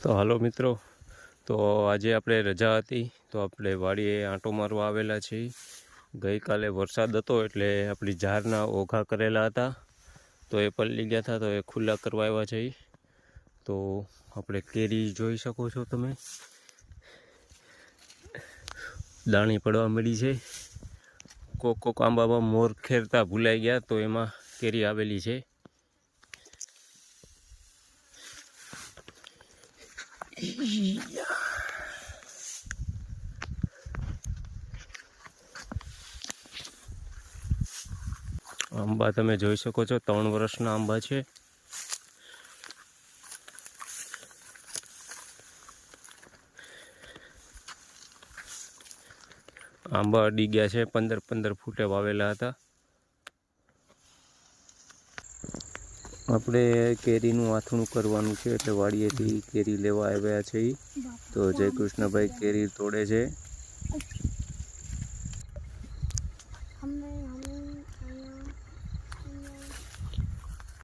તો હાલો મિત્રો, તો આજે આપણે રજા હતી તો આપણે વાડીએ આંટો મારવા આવેલા છીએ. ગઈકાલે વરસાદ હતો એટલે આપણી ઝારના ઓઘા કરેલા હતા તો એ પલળી ગયા હતા, તો એ ખુલ્લા કરવા આવ્યા છે. તો આપણે કેરી જોઈ શકો છો તમે, દાણી પડવા મળી છે. કોક આંબામાં મોર ખેરતા ભૂલાઈ ગયા તો એમાં કેરી આવેલી છે. આંબા તમે જોઈ શકો છો, 3 વર્ષના આંબા છે. આંબા અડી ગયા છે, 15 ફૂટે વાવેલા હતા. આપણે કેરીનું આથણું કરવાનું છે એટલે વાડીએથી કેરી લેવા આવ્યા છે. તો જય કૃષ્ણભાઈ કેરી તોડે છે. हमने